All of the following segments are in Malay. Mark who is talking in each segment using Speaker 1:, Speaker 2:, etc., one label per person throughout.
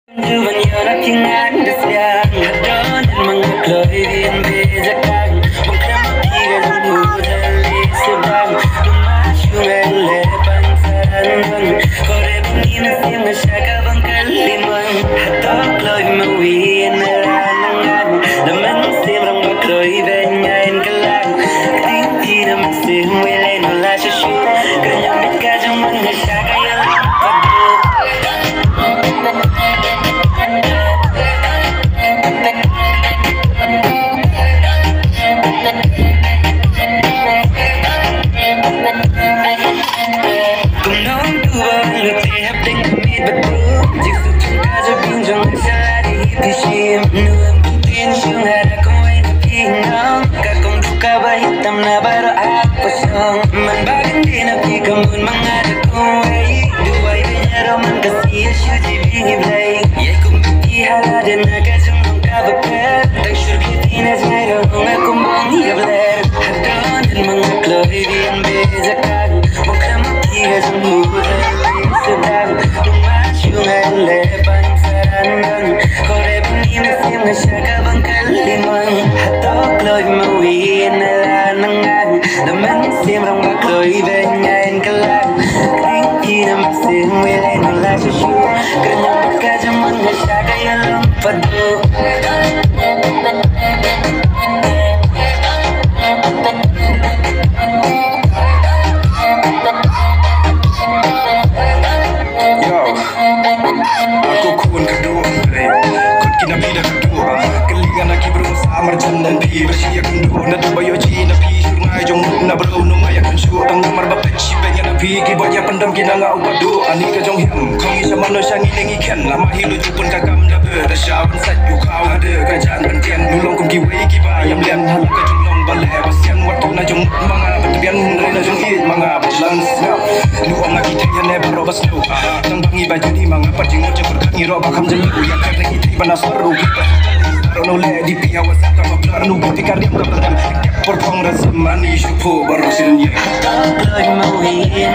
Speaker 1: Juvenil tinggal desiang hadon dan mengekloi bezakan mengkemaki mudah sedang kemasyungan lepan saran kore bunyi mesim ngesyaka bangkaliman hatok kloi mawin meranangan lemen sim rong bakloi benyain kelang ketinggi dan mesim wilen ulah syusyu kenyambit kajang mengesyaka yang hitam na baru aku song man bagan di nabi kamun mangada kuwai duwai benyaroman kasih syuji bingi blay ya kumputi halada naga sumong kabakar tak syurkiti na zairo ngakumbong hiyabler hadon dan mengakloi din bezakan mukhamaki gazong muda sedang tumasyungan lepan sarangan kore bunyi mesim ngesyaka bangkaliman hatok kloi mawin nangan lemen sim rong bakloi benyain kelang ketinggi na mesim wilen ulah syusyu kenyambit kajaman ngesyaka yang padu
Speaker 2: Aku kun kedua Kun kina pida kedua Kelingan lagi berusaha marjan dan pi Bersiak kedua na dubayo ci na pi Surungai jong na bro nung ayak kunsu Tang namar bapet si pengen na pi Kibaya pendam kina nga upadu Ani ka jong hiam Kong isa manusia ngiling ikan Lama hilu jupun kagam da berasyawan saju kau ada kerajaan bentian Nulong kum kiwai kibayam lian Halu ka julong balai Basian waktu na jong Mga batabian Nari na jong it Mga bajalan snap Nuang lagi tenyan never robas no Nang bangi baju di mga parjingot Jepur ngiro bakam jeli Uyak karena iti panas seru Rono le di pihak wasap Kama belar nubu tikariam keberam Portong reseman isu po barusilnya
Speaker 1: kloi mawin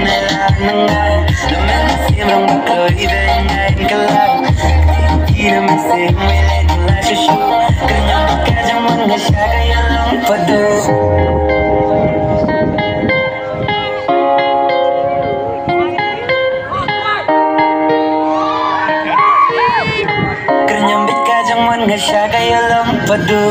Speaker 1: nangan lemen sim rong bakloi benyain kelang ketinggi na mesim wilen ulah syusyu kenyambit kajaman ngesyaka yang padu kenyambit kajaman ngesyaka yang padu